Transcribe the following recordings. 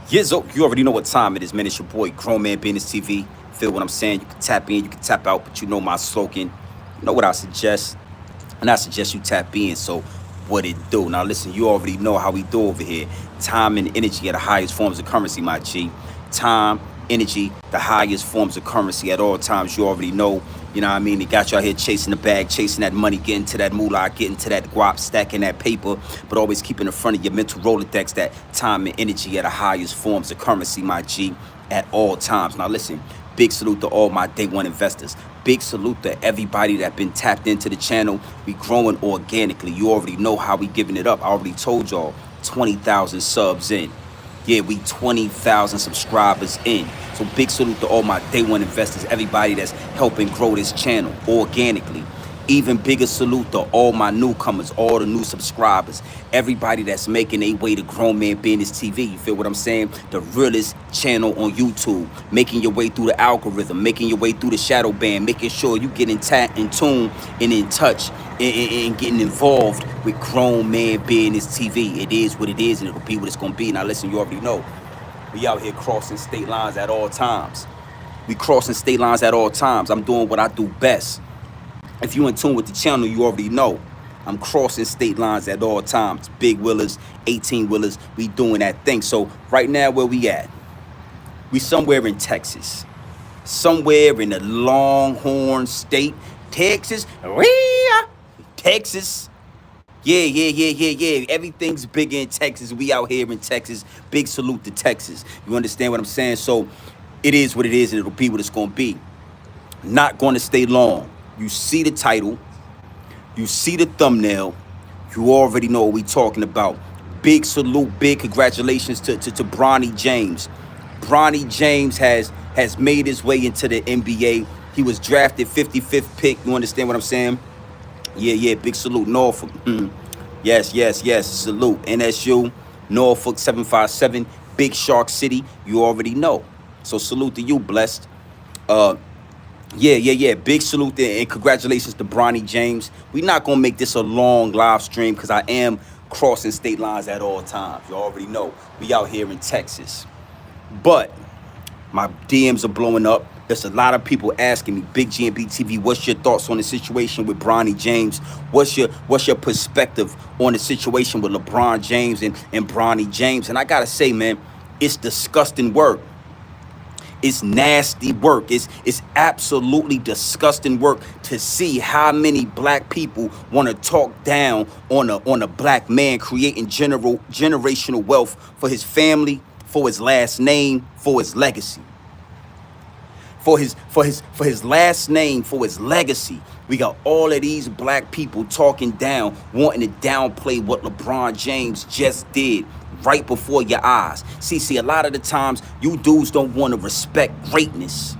Yizzo, you already know what time it is, man. It's your boy, Grown Man Business TV. Feel what I'm saying? You can tap in, you can tap out, but you know my slogan. You know what I suggest? And I suggest you tap in. So, what it do? Now, listen, you already know how we do over here. Time and energy are the highest forms of currency, my G. Time, energy, the highest forms of currency at all times. You already know. You know what I mean? They got you out here chasing the bag, chasing that money, getting to that moolah, getting to that guap, stacking that paper, but always keeping in front of your mental Rolodex that time and energy are the highest forms of currency, my G, at all times. Now listen, big salute to all my day one investors. Big salute to everybody that been tapped into the channel. We growing organically. You already know how we giving it up. I already told y'all 20,000 subs in. Yeah, we 20,000 subscribers in. So big salute to all my day one investors, everybody that's helping grow this channel organically. Even bigger salute to all my newcomers, all the new subscribers, everybody that's making their way to Grown Man Business TV. You feel what I'm saying? The realest channel on YouTube, making your way through the algorithm, making your way through the shadow band, making sure you get in tune and in touch and getting involved with Grown Man Business TV. It is what it is, and it'll be what it's gonna be. Now listen, you already know, we out here crossing state lines at all times. We crossing state lines at all times. I'm doing what I do best. If you in tune with the channel, you already know I'm crossing state lines at all times. Big wheelers, 18-wheelers, we doing that thing. So right now, where we at? We somewhere in Texas. Somewhere in the Longhorn State. Texas. Texas. Yeah. Everything's big in Texas. We out here in Texas. Big salute to Texas. You understand what I'm saying? So it is what it is, and it'll be what it's going to be. Not going to stay long. You see the title, you see the thumbnail, you already know what we talking about. Big salute, big congratulations to Bronny James. Bronny James has made his way into the NBA. He was drafted 55th pick. You understand what I'm saying? Yeah, big salute, Norfolk. Yes, salute. NSU, Norfolk 757, Big Shark City. You already know. So salute to you, blessed. Yeah. Big salute and congratulations to Bronny James. We're not going to make this a long live stream because I am crossing state lines at all times. You already know. We out here in Texas. But my DMs are blowing up. There's a lot of people asking me, Big G and BTV, what's your thoughts on the situation with Bronny James? What's your perspective on the situation with LeBron James and Bronny James? And I got to say, man, it's disgusting work. It's nasty work. It's absolutely disgusting work to see how many black people want to talk down on a black man creating generational wealth for his family, for his last name, for his legacy. For his last name, for his legacy. We got all of these black people talking down, wanting to downplay what LeBron James just did right before your eyes. See, a lot of the times, you dudes don't want to respect greatness.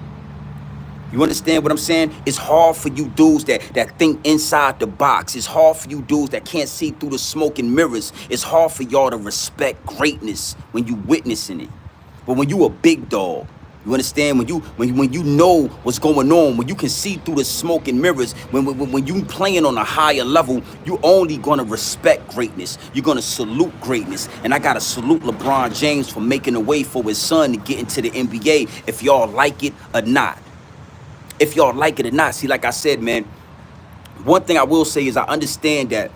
You understand what I'm saying? It's hard for you dudes that think inside the box. It's hard for you dudes that can't see through the smoke and mirrors. It's hard for y'all to respect greatness when you witnessing it. But when you a big dog, you understand? When you know what's going on, when you can see through the smoke and mirrors, when you playing on a higher level, you only gonna respect greatness. You're gonna salute greatness. And I gotta salute LeBron James for making a way for his son to get into the NBA, if y'all like it or not. If y'all like it or not. See, like I said, man, one thing I will say is I understand that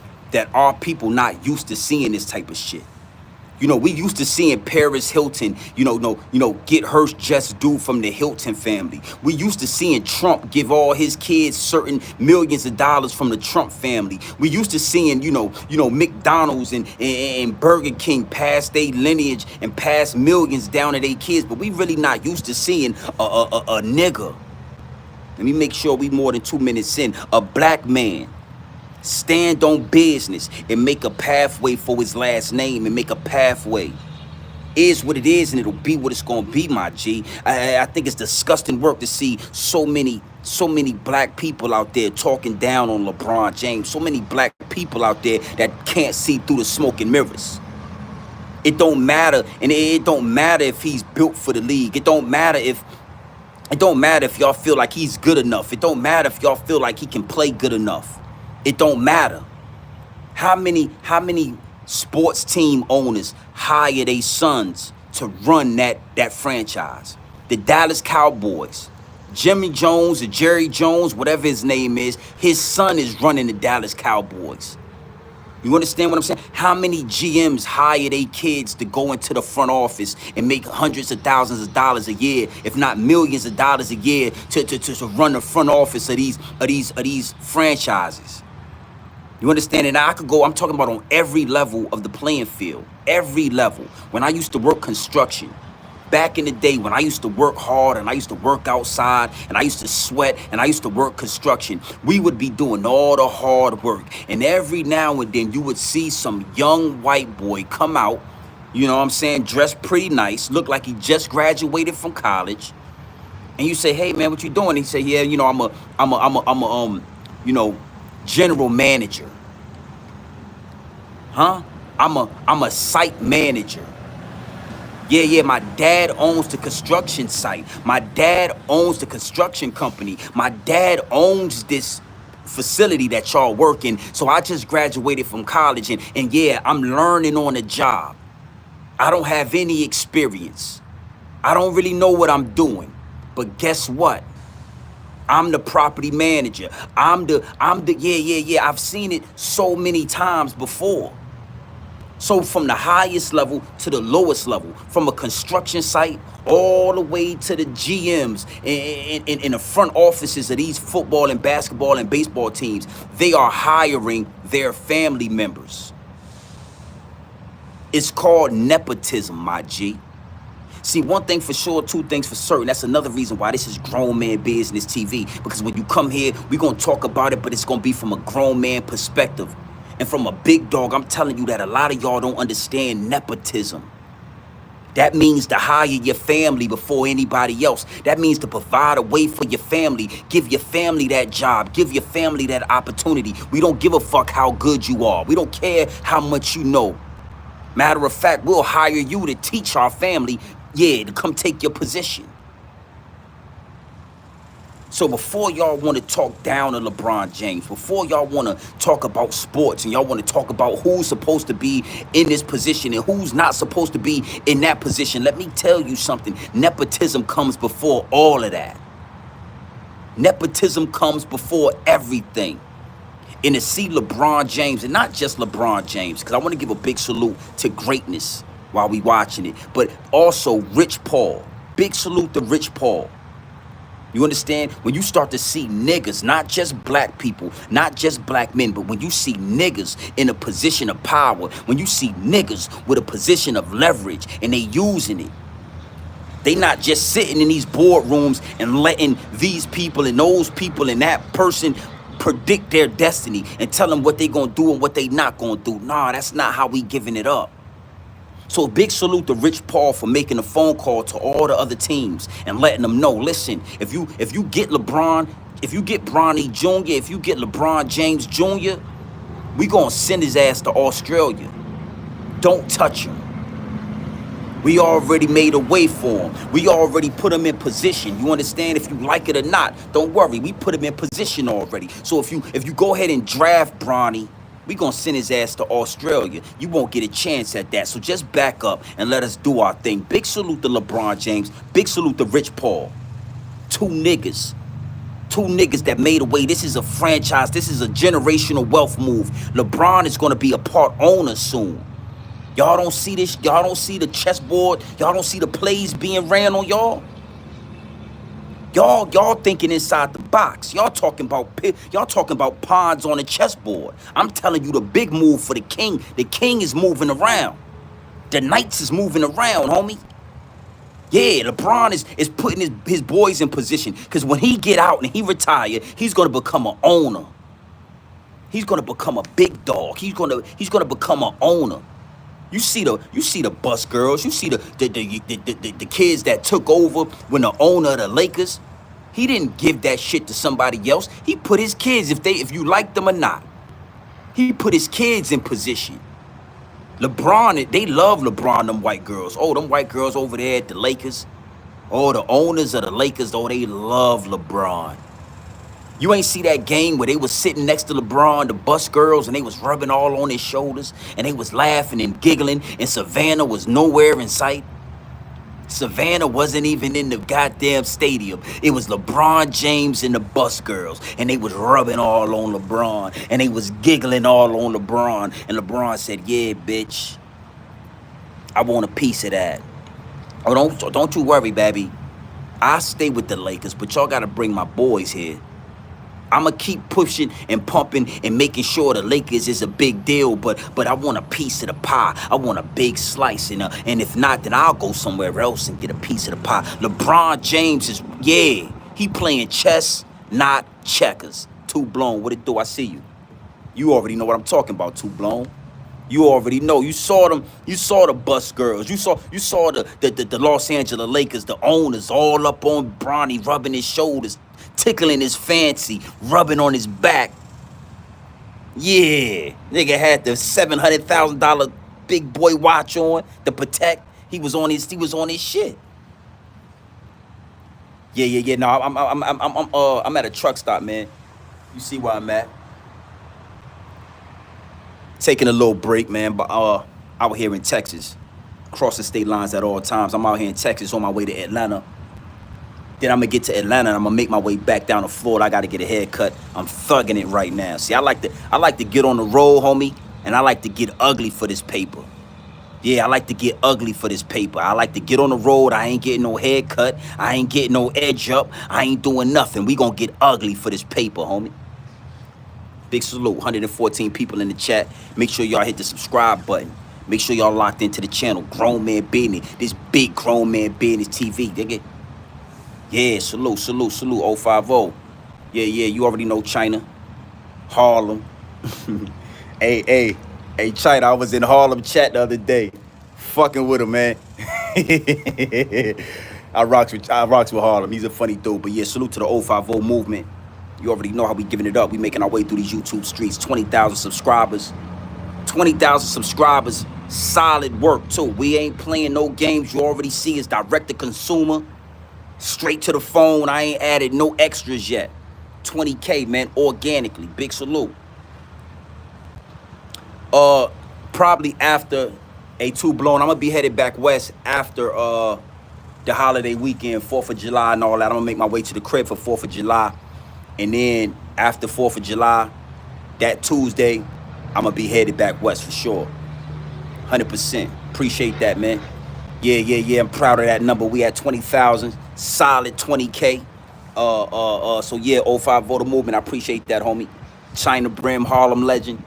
our people not used to seeing this type of shit. You know, we used to seeing Paris Hilton, get her just due from the Hilton family. We used to seeing Trump give all his kids certain millions of dollars from the Trump family. We used to seeing, McDonald's and Burger King pass their lineage and pass millions down to their kids. But we really not used to seeing a nigga. Let me make sure we more than 2 minutes in. A black man stand on business and make a pathway for his last name and make a pathway. Is what it is, and it'll be what it's gonna be, my G. I think it's disgusting work to see so many black people out there talking down on LeBron James. So many black people out there that can't see through the smoke and mirrors. It don't matter, and it don't matter if he's built for the league. It don't matter if y'all feel like he's good enough. It don't matter if y'all feel like he can play good enough. It don't matter. How many sports team owners hire their sons to run that franchise. The Dallas Cowboys. Jimmy Jones or Jerry Jones, whatever his name is, his son is running the Dallas Cowboys. You understand what I'm saying? How many GMs hire their kids to go into the front office and make hundreds of thousands of dollars a year, if not millions of dollars a year, to run the front office of these franchises? You understand? And I could go, I'm talking about on every level of the playing field. Every level. When I used to work construction, back in the day when I used to work hard and I used to work outside and I used to sweat and I used to work construction, we would be doing all the hard work. And every now and then you would see some young white boy come out, you know what I'm saying, dressed pretty nice, look like he just graduated from college. And you say, hey man, what you doing? He say, yeah, you know, I'm a you know, general manager. Huh? I'm a site manager. Yeah, my dad owns the construction site. My dad owns the construction company. My dad owns this facility that y'all work in. So I just graduated from college and yeah, I'm learning on the job. I don't have any experience. I don't really know what I'm doing. But guess what? I'm the property manager. I'm the yeah. I've seen it so many times before. So from the highest level to the lowest level, from a construction site all the way to the GMs in the front offices of these football and basketball and baseball teams, they are hiring their family members. It's called nepotism, my G. See, one thing for sure, two things for certain. That's another reason why this is Grown Man Business TV. Because when you come here, we're going to talk about it, but it's going to be from a grown man perspective. And from a big dog, I'm telling you that a lot of y'all don't understand nepotism. That means to hire your family before anybody else. That means to provide a way for your family. Give your family that job. Give your family that opportunity. We don't give a fuck how good you are. We don't care how much you know. Matter of fact, we'll hire you to teach our family, yeah, to come take your position. So before y'all want to talk down to LeBron James, before y'all want to talk about sports and y'all want to talk about who's supposed to be in this position and who's not supposed to be in that position, let me tell you something. Nepotism comes before all of that. Nepotism comes before everything. And to see LeBron James, and not just LeBron James, because I want to give a big salute to greatness while we watching it, but also Rich Paul. Big salute to Rich Paul. You understand? When you start to see niggas, not just black people, not just black men, but when you see niggas in a position of power, when you see niggas with a position of leverage and they using it, they not just sitting in these boardrooms and letting these people and those people and that person predict their destiny and tell them what they gonna do and what they not gonna do. Nah, that's not how we giving it up. So big salute to Rich Paul for making a phone call to all the other teams and letting them know, listen, if you get LeBron, if you get Bronny Jr., if you get LeBron James Jr., we gonna send his ass to Australia. Don't touch him. We already made a way for him. We already put him in position. You understand? If you like it or not, don't worry. We put him in position already. So if you go ahead and draft Bronny, we gonna send his ass to Australia. You won't get a chance at that. So just back up and let us do our thing. Big salute to LeBron James. Big salute to Rich Paul. Two niggas that made a way. This is a franchise. This is a generational wealth move. LeBron is gonna be a part owner soon. Y'all don't see this. Y'all don't see the chessboard. Y'all don't see the plays being ran on y'all. Y'all thinking inside the box. Y'all talking about pawns on the chessboard. I'm telling you the big move for the king. The king is moving around. The knights is moving around, homie. Yeah, LeBron is putting his boys in position. Because when he get out and he retire, he's going to become an owner. He's going to become a big dog. He's going to become an owner. You see the bus girls. You see the kids that took over when the owner of the Lakers. He didn't give that shit to somebody else. He put his kids, if you like them or not, he put his kids in position. LeBron, they love LeBron, them white girls. Oh, them white girls over there at the Lakers. Oh, the owners of the Lakers, oh, they love LeBron. You ain't see that game where they was sitting next to LeBron, the bus girls, and they was rubbing all on his shoulders, and they was laughing and giggling, and Savannah was nowhere in sight. Savannah wasn't even in the goddamn stadium. It was LeBron James and the bus girls. And they was rubbing all on LeBron. And they was giggling all on LeBron. And LeBron said, yeah, bitch, I want a piece of that. Oh, don't you worry, baby. I stay with the Lakers, but y'all got to bring my boys here. I'm going to keep pushing and pumping and making sure the Lakers is a big deal, but I want a piece of the pie. I want a big slice, and if not, then I'll go somewhere else and get a piece of the pie. LeBron James is, yeah, he playing chess, not checkers. Too Blown, what it do? I see you. You already know what I'm talking about, Too Blown. You already know. You saw them. You saw the bus girls. You saw the Los Angeles Lakers, the owners, all up on Bronny, rubbing his shoulders, tickling his fancy, rubbing on his back. Yeah, nigga had the $700,000 big boy watch on to protect. He was on his shit. Yeah. No, I'm at a truck stop, man. You see where I'm at? Taking a little break, man, but out here in Texas, crossing state lines at all times. I'm out here in Texas on my way to Atlanta. Then I'm gonna get to Atlanta and I'm gonna make my way back down to Florida. I gotta get a haircut. I'm thugging it right now. See, I like to get on the road, homie, and I like to get ugly for this paper. Yeah, I like to get ugly for this paper. I like to get on the road. I ain't getting no haircut. I ain't getting no edge up. I ain't doing nothing. We gonna get ugly for this paper, homie. Big salute, 114 people in the chat. Make sure y'all hit the subscribe button. Make sure y'all locked into the channel. Grown Man Business. This big Grown Man Business TV, nigga. Yeah, salute, 050. Yeah, you already know China. Harlem. Hey, China, I was in Harlem chat the other day. Fucking with him, man. I rocks with Harlem. He's a funny dude. But yeah, salute to the 050 movement. You already know how we giving it up. We making our way through these YouTube streets. 20,000 subscribers. 20,000 subscribers. Solid work, too. We ain't playing no games. You already see it's direct to consumer. Straight to the phone. I ain't added no extras yet. 20K, man, organically. Big salute. Probably after a Too Blown, I'm going to be headed back west after the holiday weekend, 4th of July and all that. I'm going to make my way to the crib for 4th of July. And then after 4th of July, that Tuesday, I'm going to be headed back west for sure. 100%. Appreciate that, man. Yeah. I'm proud of that number. We at 20,000. Solid 20K. So yeah, 050 the movement. I appreciate that, homie. China Brim, Harlem legend.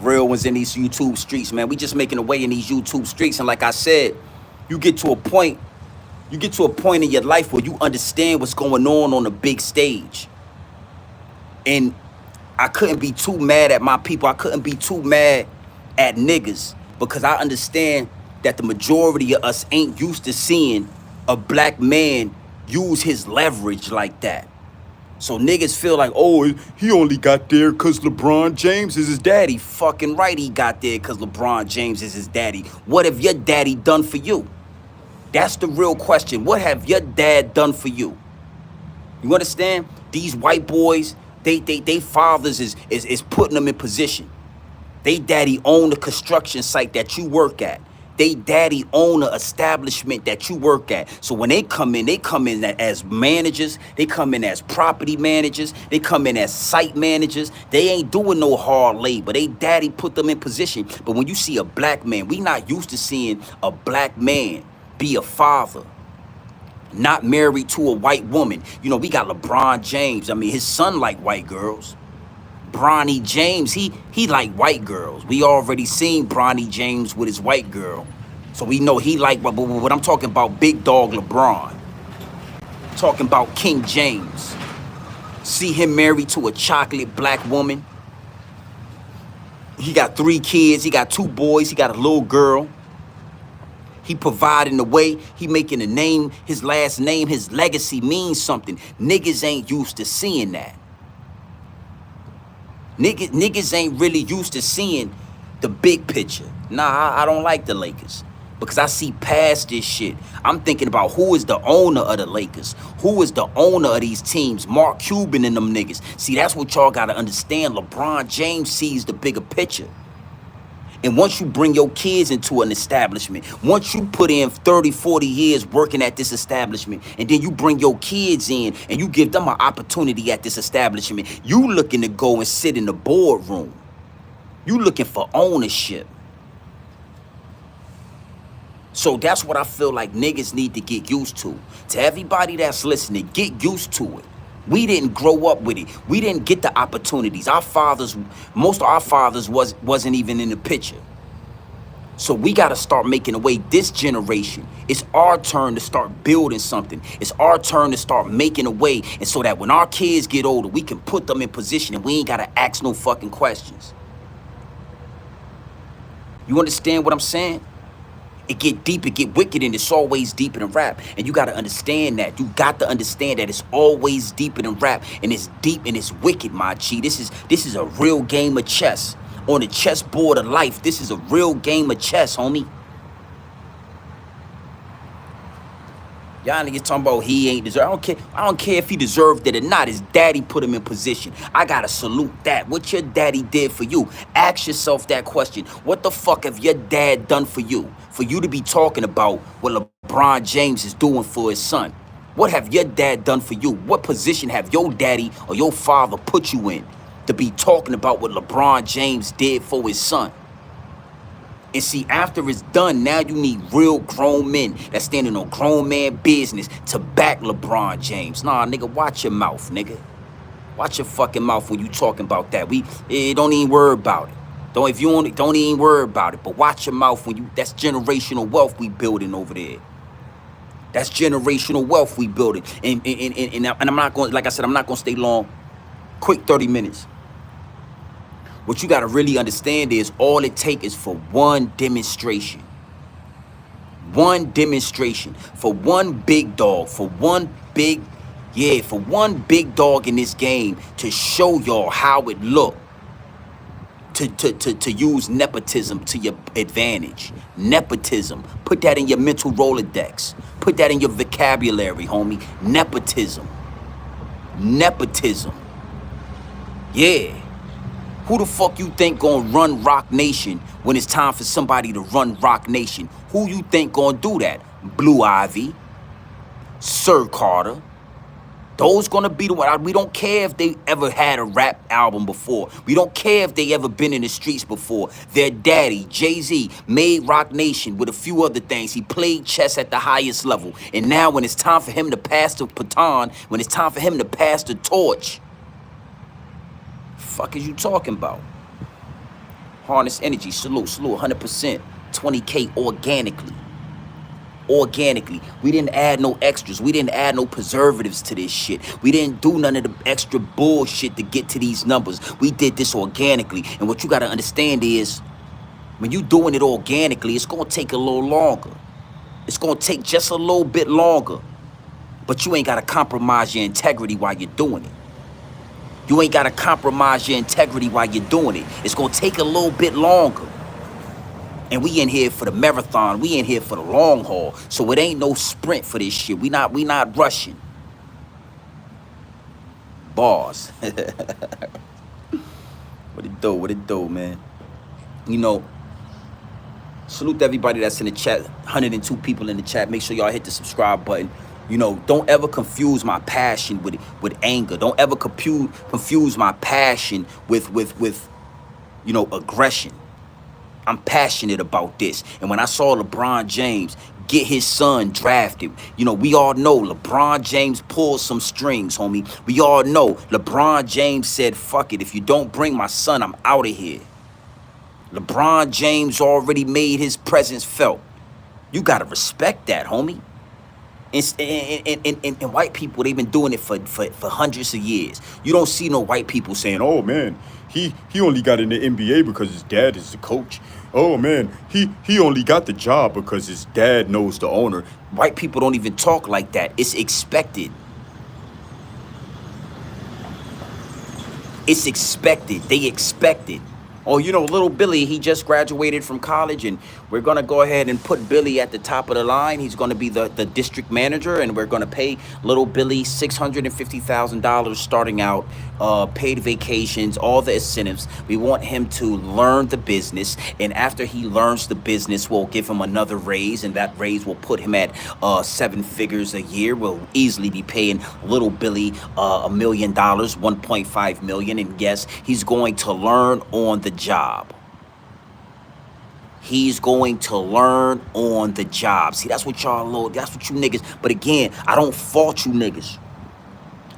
Real ones in these YouTube streets, man. We just making a way in these YouTube streets. And like I said, you get to a point in your life where you understand what's going on the big stage. And I couldn't be too mad at my people. I couldn't be too mad at niggas because I understand that the majority of us ain't used to seeing a black man use his leverage like that. So niggas feel like, oh, he only got there because LeBron James is his daddy. Fucking right, he got there because LeBron James is his daddy. What have your daddy done for you? That's the real question. What have your dad done for you? You understand? These white boys, they fathers is putting them in position. They daddy own the construction site that you work at. They daddy own the establishment that you work at. So when they come in as managers. They come in as property managers. They come in as site managers. They ain't doing no hard labor. They daddy put them in position. But when you see a black man, we not used to seeing a black man be a father. Not married to a white woman. You know, we got LeBron James. I mean, his son like white girls. Bronny James, he like white girls. We already seen Bronny James with his white girl. So we know he like, but what I'm talking about, big dog LeBron. Talking about King James. See him married to a chocolate black woman. He got 3 kids. He got 2 boys. He got a little girl. He providing the way, he making a name, his last name, his legacy means something. Niggas ain't used to seeing that. Niggas ain't really used to seeing the big picture. Nah, I don't like the Lakers because I see past this shit. I'm thinking about who is the owner of the Lakers. Who is the owner of these teams? Mark Cuban and them niggas. See, that's what y'all got to understand. LeBron James sees the bigger picture. And once you bring your kids into an establishment, once you put in 30, 40 years working at this establishment, and then you bring your kids in and you give them an opportunity at this establishment, you looking to go and sit in the boardroom. You looking for ownership. So that's what I feel like niggas need to get used to. To everybody that's listening, get used to it. We didn't grow up with it. We didn't get the opportunities. Our fathers, most of our fathers wasn't even in the picture. So we got to start making a way. This generation, it's our turn to start building something. It's our turn to start making a way. And so that when our kids get older, we can put them in position and we ain't got to ask no fucking questions. You understand what I'm saying? It get deep, it get wicked, and it's always deeper than rap. And you got to understand that. You got to understand that it's always deeper than rap. And it's deep and it's wicked, my G. This is a real game of chess. On the chessboard of life, this is a real game of chess, homie. Y'all niggas talking about he ain't deserve. I don't care if he deserved it or not. His daddy put him in position. I gotta salute that. What your daddy did for you. Ask yourself that question. What the fuck have your dad done for you? For you to be talking about what LeBron James is doing for his son. What have your dad done for you? What position have your daddy or your father put you in to be talking about what LeBron James did for his son? And see, after it's done, now you need real grown men that's standing on grown man business to back LeBron James. Nah, nigga, watch your mouth, nigga. Watch your fucking mouth when you talking about that. Don't even worry about it. Don't even worry about it. But watch your mouth when that's generational wealth we building over there. That's generational wealth we building. And I'm not going, like I said, I'm not going to stay long. Quick 30 minutes. What you got to really understand is all it takes is for one demonstration. One demonstration. For one big dog. For one big dog in this game to show y'all how it look. To use nepotism to your advantage. Nepotism. Put that in your mental Rolodex. Put that in your vocabulary, homie. Nepotism. Nepotism. Yeah. Who the fuck you think gonna run Rock Nation when it's time for somebody to run Rock Nation? Who you think gonna do that? Blue Ivy, Sir Carter. Those gonna be the one. We don't care if they ever had a rap album before. We don't care if they ever been in the streets before. Their daddy, Jay-Z, made Rock Nation with a few other things. He played chess at the highest level. And now when it's time for him to pass the baton, when it's time for him to pass the torch, fuck is you talking about? Harness energy, salute, 100%, 20K organically. Organically. We didn't add no extras. We didn't add no preservatives to this shit. We didn't do none of the extra bullshit to get to these numbers. We did this organically. And what you got to understand is when you doing it organically, it's going to take a little longer. It's going to take just a little bit longer. But you ain't got to compromise your integrity while you're doing it. You ain't got to compromise your integrity while you're doing it. It's going to take a little bit longer. And we in here for the marathon. We in here for the long haul. So it ain't no sprint for this shit. We not rushing. Bars. What it do, man? You know, salute to everybody that's in the chat. 102 people in the chat. Make sure y'all hit the subscribe button. You know, don't ever confuse my passion with anger. Don't ever confuse my passion with you know, aggression. I'm passionate about this. And when I saw LeBron James get his son drafted, you know, we all know LeBron James pulled some strings, homie. We all know LeBron James said, fuck it. If you don't bring my son, I'm out of here. LeBron James already made his presence felt. You got to respect that, homie. And white people, they've been doing it for hundreds of years. You don't see no white people saying, oh, man, he only got in the NBA because his dad is the coach. Oh, man, he only got the job because his dad knows the owner. White people don't even talk like that. It's expected. It's expected. They expect it. Oh, you know, little Billy, he just graduated from college, and we're going to go ahead and put Billy at the top of the line. He's going to be the district manager, and we're going to pay little Billy $650,000 starting out, paid vacations, all the incentives. We want him to learn the business, and after he learns the business, we'll give him another raise, and that raise will put him at 7 figures a year. We'll easily be paying little Billy $1 million, 1.5 million, and yes, he's going to learn on the job. He's going to learn on the job. See, that's what y'all, that's what you niggas. But again, I don't fault you niggas.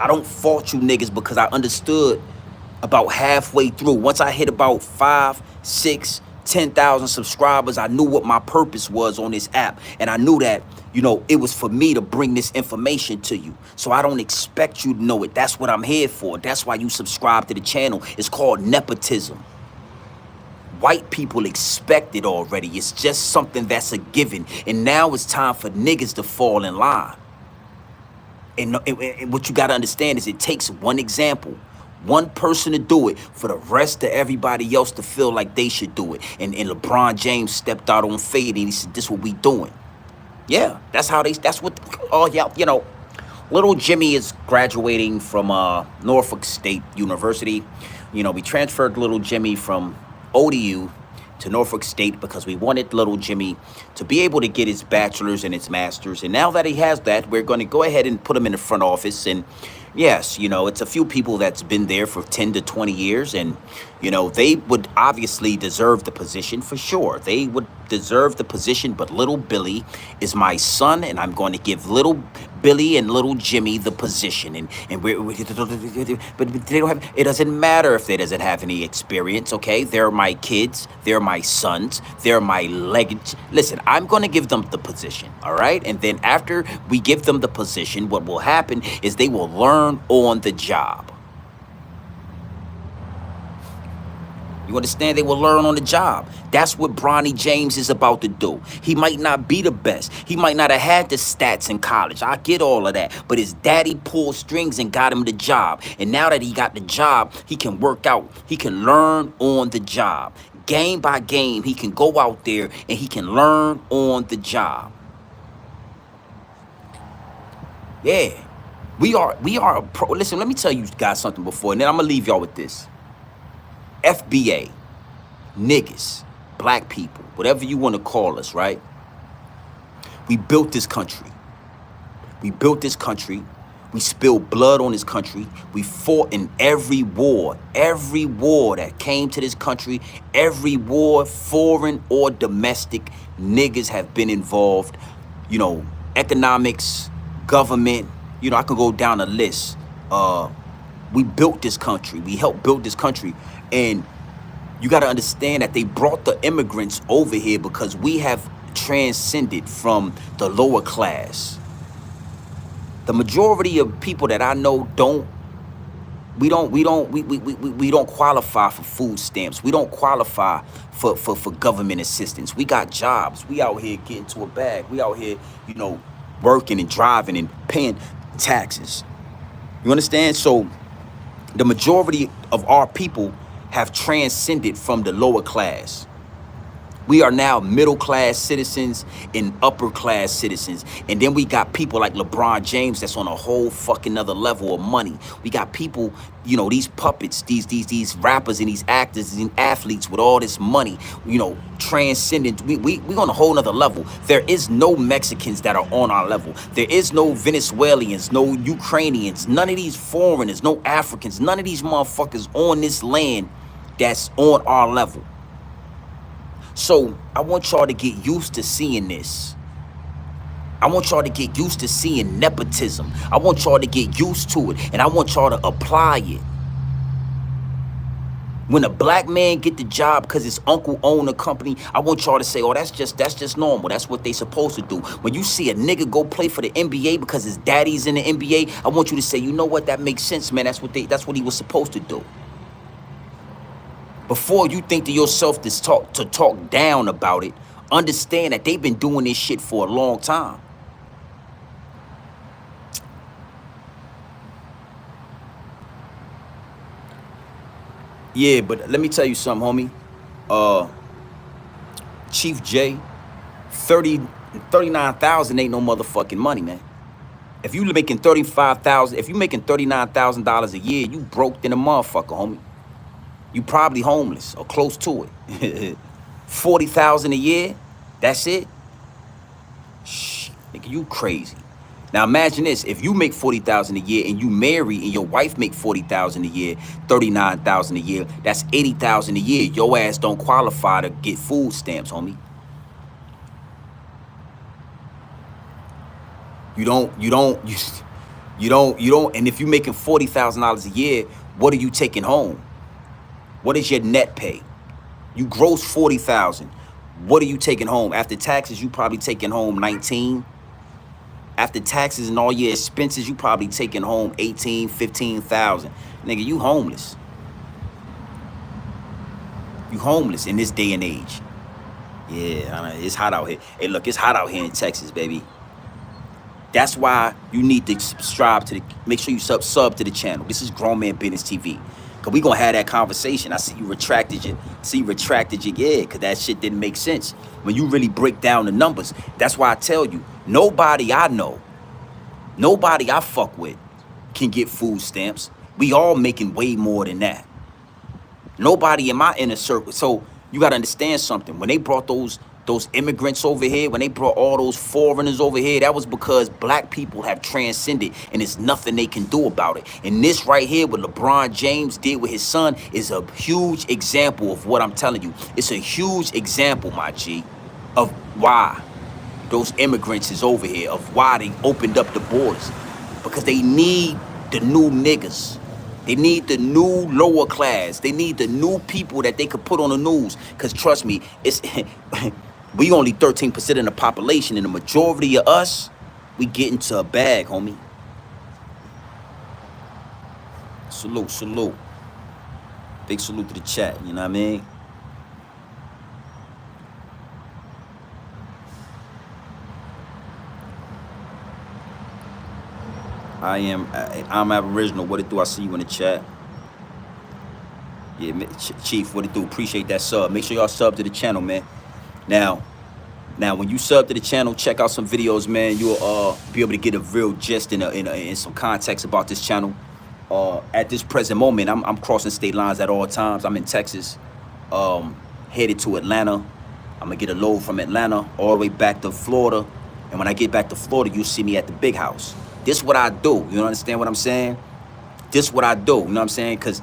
I don't fault you niggas because I understood about halfway through. Once I hit about 5, 6, 10,000 subscribers, I knew what my purpose was on this app. And I knew that, you know, it was for me to bring this information to you. So I don't expect you to know it. That's what I'm here for. That's why you subscribe to the channel. It's called nepotism. White people expect it already. It's just something that's a given. And now it's time for niggas to fall in line. And what you got to understand is it takes one example, one person to do it for the rest of everybody else to feel like they should do it. And LeBron James stepped out on Fade and he said, this is what we doing. Yeah, that's what, oh yeah, you know, little Jimmy is graduating from Norfolk State University. You know, we transferred little Jimmy from ODU to Norfolk State because we wanted little Jimmy to be able to get his bachelor's and his master's. And now that he has that, we're going to go ahead and put him in the front office. And yes, you know, it's a few people that's been there for 10 to 20 years. And, you know, they would obviously deserve the position for sure. They would deserve the position. But little Billy is my son, and I'm going to give little Billy and little Jimmy the position. But they don't have, it doesn't matter if they doesn't have any experience, okay? They're my kids. They're my sons. They're my legacy. Listen, I'm going to give them the position, all right? And then after we give them the position, what will happen is they will learn on the job. You understand? They will learn on the job. That's what Bronny James is about to do. He might not be the best. He might not have had the stats in college. I get all of that. But his daddy pulled strings and got him the job. And now that he got the job, he can work out. He can learn on the job. Game by game, he can go out there and he can learn on the job. Yeah. We are a pro. Listen, let me tell you guys something before, and then I'm going to leave y'all with this. FBA, niggas, black people, whatever you want to call us, right? We built this country. We built this country. We spilled blood on this country. We fought in every war that came to this country, every war, foreign or domestic, niggas have been involved. You know, economics, government, you know, I could go down a list. We built this country. We helped build this country. And you got to understand that they brought the immigrants over here because we have transcended from the lower class. The majority of people that I know don't qualify for food stamps. We don't qualify for government assistance. We got jobs. We out here getting to a bag. We out here, you know, working and driving and paying taxes. You understand? So the majority of our people have transcended from the lower class. We are now middle-class citizens and upper-class citizens. And then we got people like LeBron James that's on a whole fucking other level of money. We got people, you know, these puppets, these rappers and these actors and athletes with all this money, you know, transcendent. We on a whole nother level. There is no Mexicans that are on our level. There is no Venezuelans, no Ukrainians, none of these foreigners, no Africans, none of these motherfuckers on this land that's on our level. So I want y'all to get used to seeing this. I want y'all to get used to seeing nepotism. I want y'all to get used to it, and I want y'all to apply it. When a black man get the job because his uncle owned a company, I want y'all to say, oh, that's just normal. That's what they supposed to do. When you see a nigga go play for the NBA because his daddy's in the NBA, I want you to say, you know what, that makes sense, man. That's what he was supposed to do. Before you think to yourself to talk down about it, understand that they've been doing this shit for a long time. Yeah, but let me tell you something, homie. Uh, Chief J, 30, 39,000 ain't no motherfucking money, man. If you making 35,000, if you making $39,000 a year, you broke than a motherfucker, homie. You probably homeless or close to it. 40,000 a year, that's it. Shh, nigga, you crazy. Now imagine this: if you make 40,000 a year and you marry and your wife make 40,000 a year, 39,000 a year, that's 80,000 a year. Your ass don't qualify to get food stamps, homie. You don't. You don't. And if you're making $40,000 a year, what are you taking home? What is your net pay? You gross 40,000. What are you taking home? After taxes, you probably taking home 19. After taxes and all your expenses, you probably taking home 18, 15,000. Nigga, you homeless. You homeless in this day and age. Yeah, it's hot out here. Hey, look, it's hot out here in Texas, baby. That's why you need to subscribe to the, make sure you sub to the channel. This is Grown Man Business TV. Cause we gonna have that conversation. I see you retracted your, yeah, cause that shit didn't make sense. When you really break down the numbers, that's why I tell you, nobody I know, nobody I fuck with can get food stamps. We all making way more than that. Nobody in my inner circle. So you gotta understand something. When they brought those immigrants over here, when they brought all those foreigners over here, that was because black people have transcended and there's nothing they can do about it. And this right here, what LeBron James did with his son, is a huge example of what I'm telling you. It's a huge example, my G, of why those immigrants is over here, of why they opened up the borders. Because they need the new niggas. They need the new lower class. They need the new people that they could put on the news. Because trust me, it's we only 13% of the population, and the majority of us, we get into a bag, homie. Salute, salute. Big salute to the chat, you know what I mean? I'm Aboriginal. What it do? I see you in the chat. Yeah, Chief, what it do? Appreciate that sub. Make sure y'all sub to the channel, man. Now, when you sub to the channel, check out some videos, man. You'll be able to get a real gist and some context about this channel. At this present moment, I'm crossing state lines at all times. I'm in Texas, headed to Atlanta. I'm gonna get a load from Atlanta all the way back to Florida. And when I get back to Florida, you'll see me at the big house. This is what I do. You understand what I'm saying? This is what I do. You know what I'm saying? Because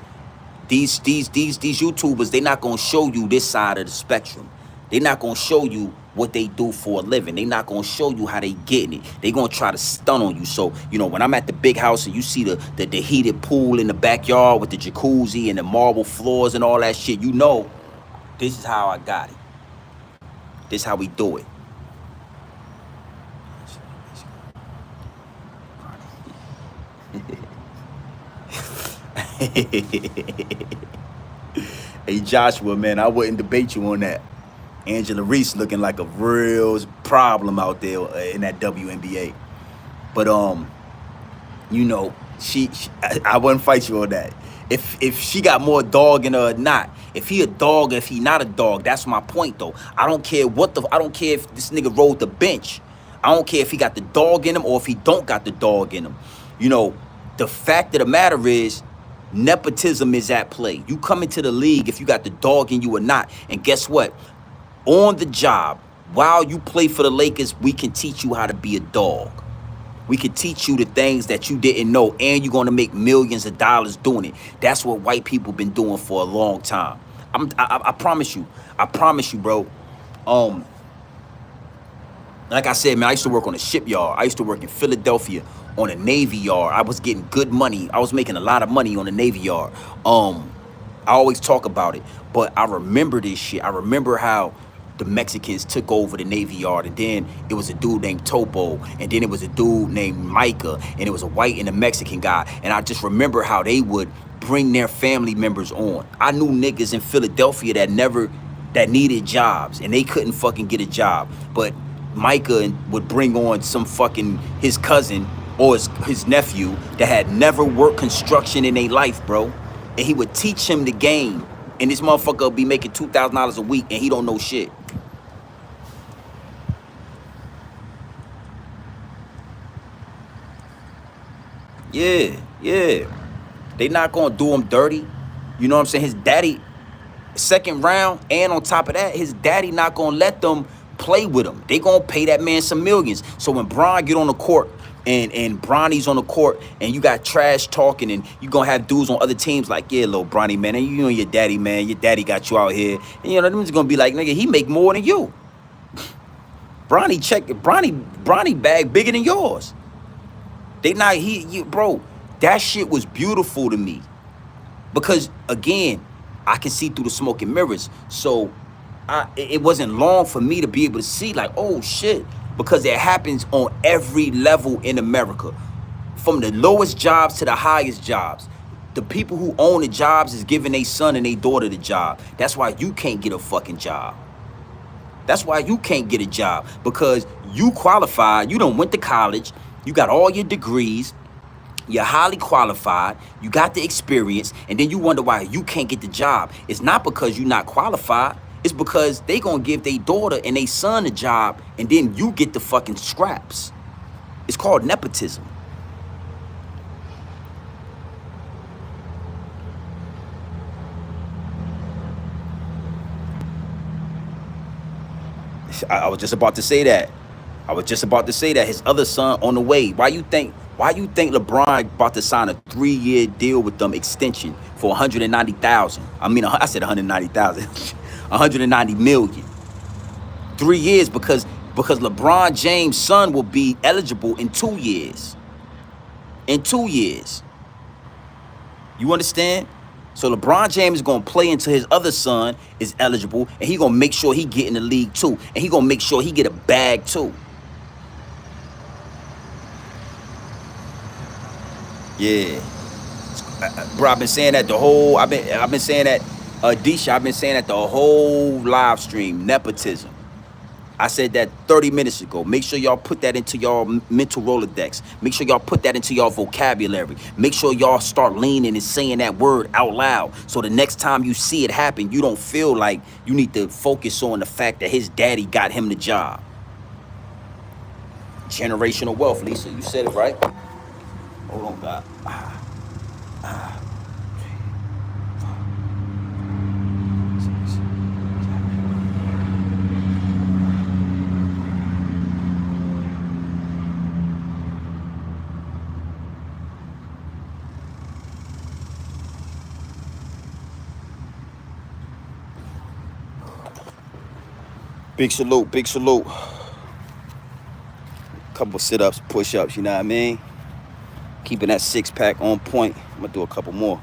these YouTubers, they not gonna show you this side of the spectrum. They not gonna show you what they do for a living. They not gonna show you how they getting it. They gonna try to stun on you. So, you know, when I'm at the big house and you see the heated pool in the backyard with the jacuzzi and the marble floors and all that shit, you know, this is how I got it. This is how we do it. Hey Joshua, man, I wouldn't debate you on that. Angela Reese looking like a real problem out there in that WNBA. But you know, I wouldn't fight you on that. If she got more dog in her or not. If he a dog, if he not a dog, that's my point though. I don't care if this nigga rode the bench. I don't care if he got the dog in him or if he don't got the dog in him. You know, the fact of the matter is, nepotism is at play. You come into the league if you got the dog in you or not. And guess what? On the job, while you play for the Lakers, we can teach you how to be a dog. We can teach you the things that you didn't know, and you're going to make millions of dollars doing it. That's what white people been doing for a long time. I promise you. I promise you, bro. Like I said, man, I used to work on a shipyard. I used to work in Philadelphia on a Navy yard. I was getting good money. I was making a lot of money on the Navy yard. I always talk about it, but I remember this shit. I remember how the Mexicans took over the Navy yard, and then it was a dude named Topo, and then it was a dude named Micah, and it was a white and a Mexican guy. And I just remember how they would bring their family members on. I knew niggas in Philadelphia that needed jobs, and they couldn't fucking get a job. But Micah would bring on some fucking his cousin or his nephew that had never worked construction in their life, bro. and he would teach him the game. And this motherfucker will be making $2,000 a week and he don't know shit. Yeah, yeah. They not gonna do him dirty. You know what I'm saying? His daddy, second round, and on top of that, his daddy not gonna let them play with him. They gonna pay that man some millions. So when Bron get on the court and Bronny's on the court and you got trash talking and you gonna have dudes on other teams like, yeah, little Bronny, man, and you know your daddy, man, your daddy got you out here. And you know, them is gonna be like, nigga, he make more than you. Bronny bag bigger than yours. They not, bro, that shit was beautiful to me. Because again, I can see through the smoke and mirrors. So it wasn't long for me to be able to see like, oh shit, because it happens on every level in America. From the lowest jobs to the highest jobs. The people who own the jobs is giving their son and their daughter the job. That's why you can't get a fucking job. That's why you can't get a job, because you qualified, you done went to college, you got all your degrees, you're highly qualified, you got the experience, and then you wonder why you can't get the job. It's not because you're not qualified, it's because they gonna give their daughter and their son a job, and then you get the fucking scraps. It's called nepotism. I was just about to say that. His other son on the way. Why you think LeBron about to sign a 3-year deal with them, extension for 190,000? I mean, I said 190,000. 190 million. 3 years because LeBron James' son will be eligible in 2 years. In 2 years. You understand? So LeBron James is going to play until his other son is eligible, and he going to make sure he get in the league too. And he going to make sure he get a bag too. Yeah. Bro, I've been saying that the whole, I've been saying that, Disha, I've been saying that the whole live stream, nepotism. I said that 30 minutes ago. Make sure y'all put that into y'all mental Rolodex. Make sure y'all put that into y'all vocabulary. Make sure y'all start leaning and saying that word out loud. So the next time you see it happen, you don't feel like you need to focus on the fact that his daddy got him the job. Generational wealth, Lisa. You said it right. Hold on, God. Big salute, big salute. Couple sit-ups, push-ups, you know what I mean? Keeping that 6-pack on point. I'm gonna do a couple more.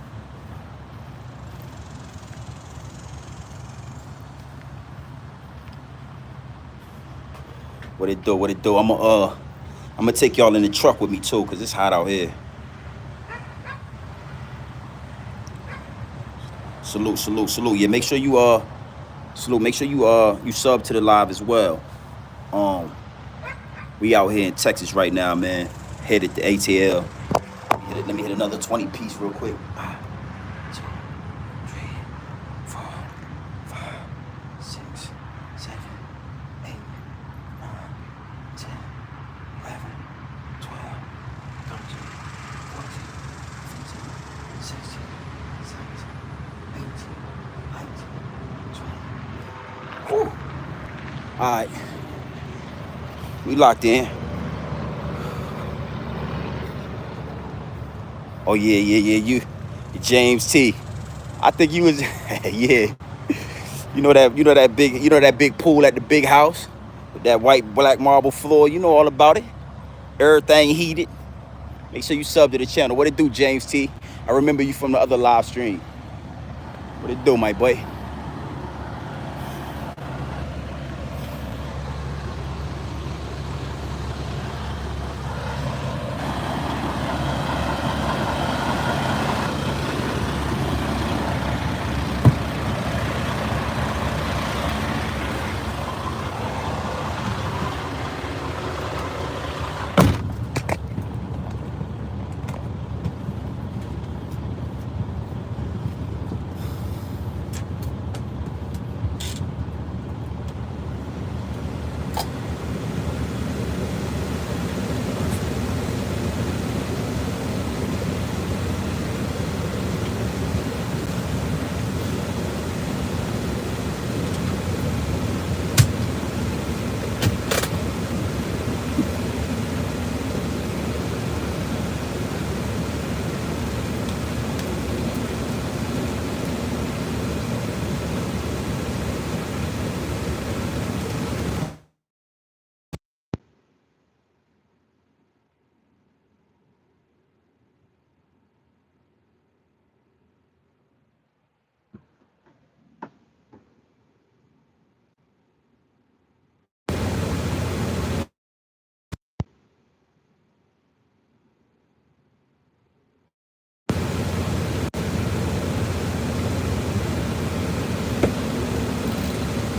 What it do, what it do? I'm gonna take y'all in the truck with me too, cause it's hot out here. Salute, salute, salute. Yeah, make sure you salute, make sure you sub to the live as well. We out here in Texas right now, man. Headed to ATL. Let me hit another 20 piece real quick. 1, 2, 3, 4, 5, 6, 7, 8, 9, 10, 11, 12, 13, 14, 15, 16, 17, 18, 19, 20. Whew. All right. We locked in. Oh yeah, you James T. I think you was yeah. You know that big pool at the big house with that white black marble floor. You know all about it. Everything heated. Make sure you sub to the channel. What it do, James T? I remember you from the other live stream. What it do, my boy?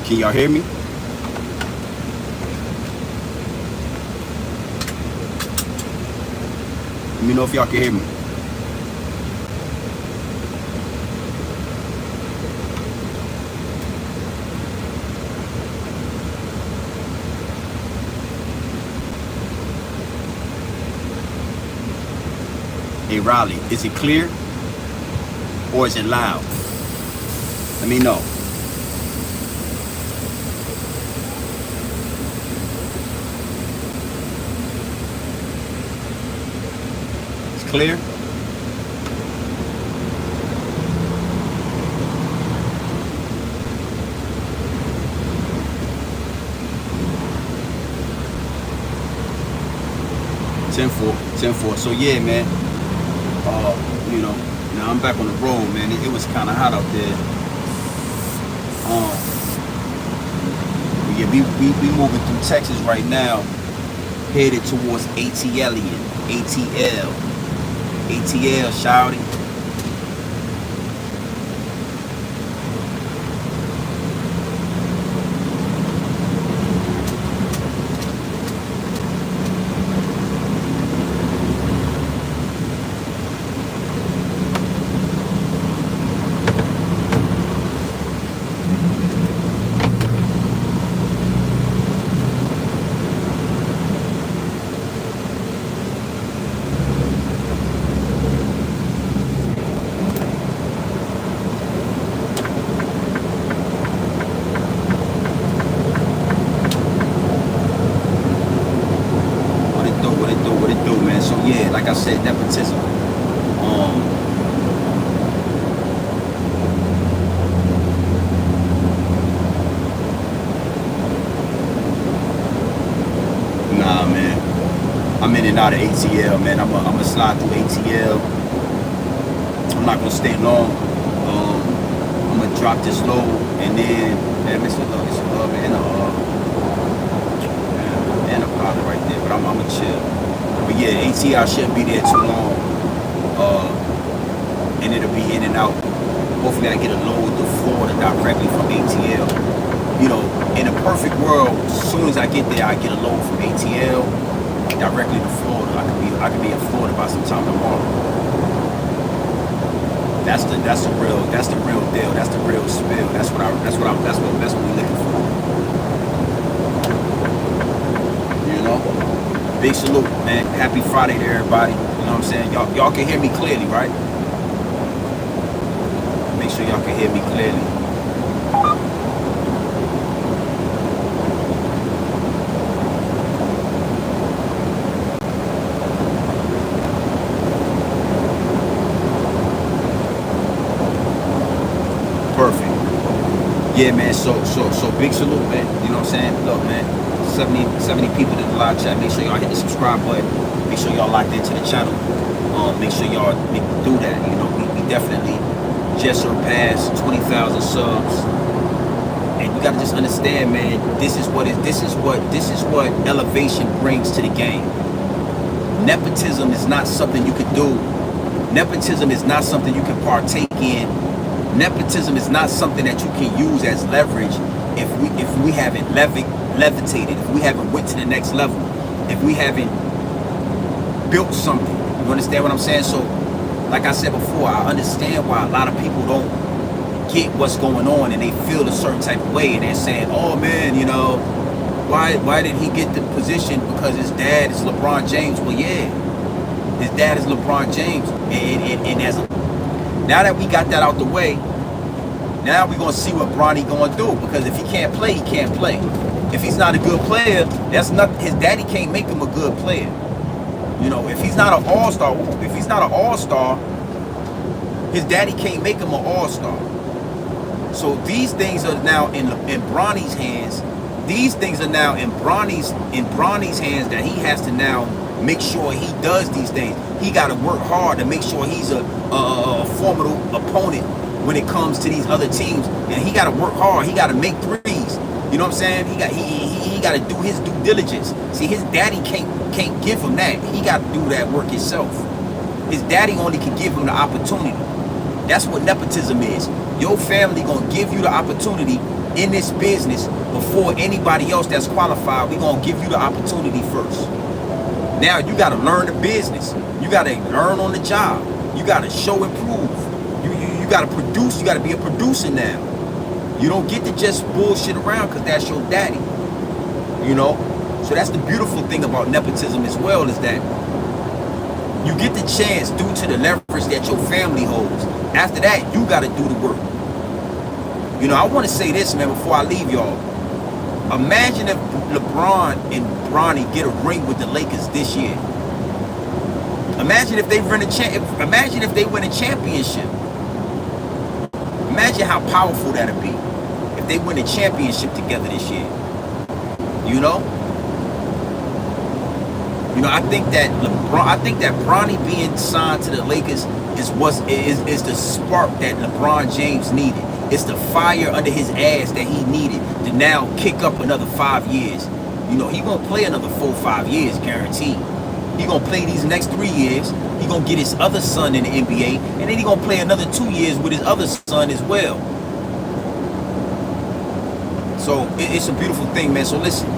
Can y'all hear me? Let me know if y'all can hear me. Hey Riley, is it clear or is it loud? Let me know. It's clear? Ten four. So yeah, man. You know, now I'm back on the road, man. It was kind of hot out there. Yeah, we moving through Texas right now, headed towards ATL, shouting. What it do, man. So yeah, like I said, nepotism. Nah, man. I'm in and out of ATL, man. I'm gonna slide through ATL. I'm not gonna stay long. I'm gonna drop this load and then it's a love and a pilot right there, but I'm gonna chill. But yeah, ATL shouldn't be there too long. And it'll be in and out. Hopefully I get a load to Florida directly from ATL. You know, in a perfect world, as soon as I get there, I get a load from ATL directly to Florida. I could be in Florida by sometime tomorrow. That's the real deal. That's the real spill. That's what we're looking for. You know? Big salute, man. Happy Friday to everybody. You know what I'm saying? Y'all can hear me clearly, right? Make sure y'all can hear me clearly. Perfect. Yeah, man. So big salute, man. You know what I'm saying? Look, man. 70 people in the live chat. Make sure y'all hit the subscribe button. Make sure y'all locked into the channel. Make sure y'all do that. You know, we definitely just surpassed 20,000 subs, and you gotta just understand, man. This is what elevation brings to the game. Nepotism is not something you could do. Nepotism is not something you can partake in. Nepotism is not something that you can use as leverage if we haven't levitated, if we haven't went to the next level, if we haven't built something. You understand what I'm saying? So, like I said before, I understand why a lot of people don't get what's going on and they feel a certain type of way and they're saying, oh man, you know, why did he get the position? Because his dad is LeBron James. Well, yeah, his dad is LeBron James, and as now that we got that out the way, now we're gonna see what Bronny gonna do. Because if he can't play, he can't play. If he's not a good player, that's not, his daddy can't make him a good player. You know, if he's not an all-star, his daddy can't make him an all-star. So these things are now in Bronny's hands. These things are now in Bronny's hands, that he has to now make sure he does these things. He got to work hard to make sure he's a formidable opponent when it comes to these other teams, and he got to work hard. He got to make threes. You know what I'm saying? He got to do his due diligence. See, his daddy can't give him that. He got to do that work himself. His daddy only can give him the opportunity. That's what nepotism is. Your family gonna give you the opportunity, in this business before anybody else that's qualified. We're going to give you the opportunity first. Now you got to learn the business. You got to learn on the job. You got to show and prove. You got to produce. You got to be a producer now. You don't get to just bullshit around because that's your daddy. You know? So that's the beautiful thing about nepotism as well, is that you get the chance due to the leverage that your family holds. After that, you got to do the work. You know, I want to say this, man, before I leave y'all. Imagine if LeBron and Bronny get a ring with the Lakers this year. Imagine if they win a championship. Imagine how powerful that'd be if they win a championship together this year. You know, I think that Bronny being signed to the Lakers is the spark that LeBron James needed. It's the fire under his ass that he needed to now kick up another 5 years. You know, he gonna play another 4 or 5 years, guaranteed. He gonna play these next 3 years. He gonna get his other son in the NBA, and then he gonna play another 2 years with his other son as well. So it's a beautiful thing, man. So listen,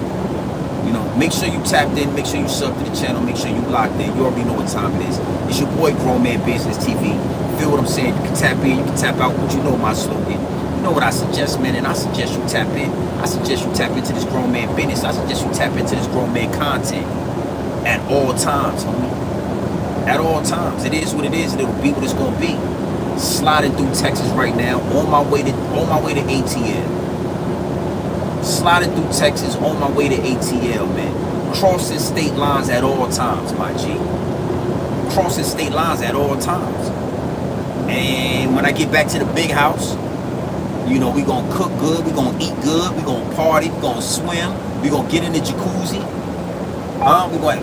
you know, make sure you tapped in, make sure you sub to the channel, make sure you locked in. You already know what time it is. It's your boy Grown Man Business TV. Feel what I'm saying? You can tap in, you can tap out, but you know my slogan. You know what I suggest, man, and I suggest you tap in. I suggest you tap into this grown man business. I suggest you tap into this grown man content at all times, homie. At all times. It is what it is, and it'll be what it's gonna be. Sliding through Texas right now, on my way to ATL. Sliding through Texas, on my way to ATL, man. Crossing state lines at all times, my G. Crossing state lines at all times. And when I get back to the big house, you know, we gonna cook good, we gonna eat good, we gonna party, we gonna swim, we gonna get in the jacuzzi.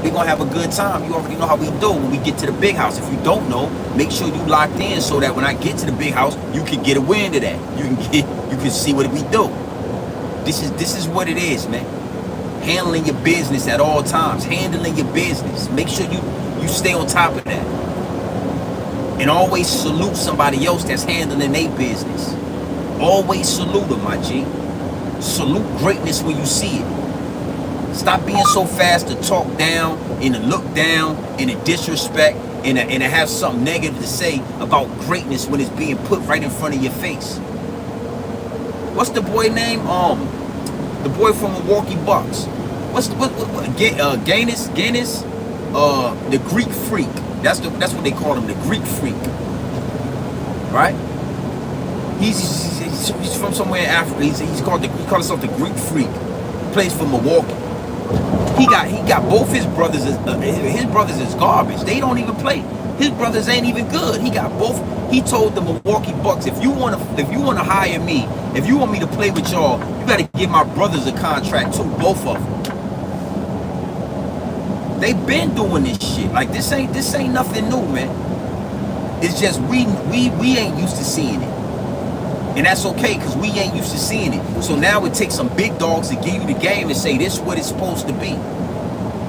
We gonna have a good time. You already know how we do when we get to the big house. If you don't know, make sure you locked in so that when I get to the big house, you can get a wind of that. You can see what we do. This is what it is, man. Handling your business at all times. Handling your business. Make sure you stay on top of that. And always salute somebody else that's handling their business. Always salute them, my G. Salute greatness when you see it. Stop being so fast to talk down and to look down and to disrespect and to have something negative to say about greatness when it's being put right in front of your face. What's the boy name? The boy from Milwaukee Bucks. Gaines? The Greek Freak. That's what they call him, the Greek Freak. Right? He's from somewhere in Africa. He calls himself the Greek Freak. He plays for Milwaukee. He got both his brothers. His brothers is garbage. They don't even play. His brothers ain't even good. He got both. He told the Milwaukee Bucks, if you wanna hire me, if you want me to play with y'all, you gotta give my brothers a contract too, both of them. They been doing this shit. Like this ain't nothing new, man. It's just we ain't used to seeing it. And that's okay, because we ain't used to seeing it. So now it takes some big dogs to give you the game and say this is what it's supposed to be.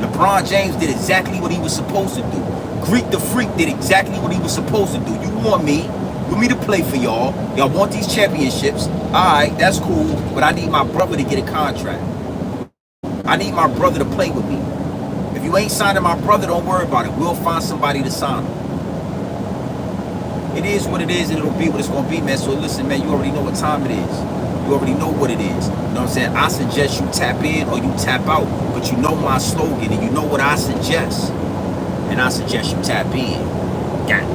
LeBron James did exactly what he was supposed to do. Greek the Freak did exactly what he was supposed to do. You want me to play for y'all. Y'all want these championships. Alright, that's cool. But I need my brother to get a contract. I need my brother to play with me. If you ain't signing my brother, don't worry about it. We'll find somebody to sign him. It is what it is, and it'll be what it's gonna be, man. So listen, man, you already know what time it is. You already know what it is. You know what I'm saying? I suggest you tap in or you tap out. But you know my slogan, and you know what I suggest. And I suggest you tap in. Got it.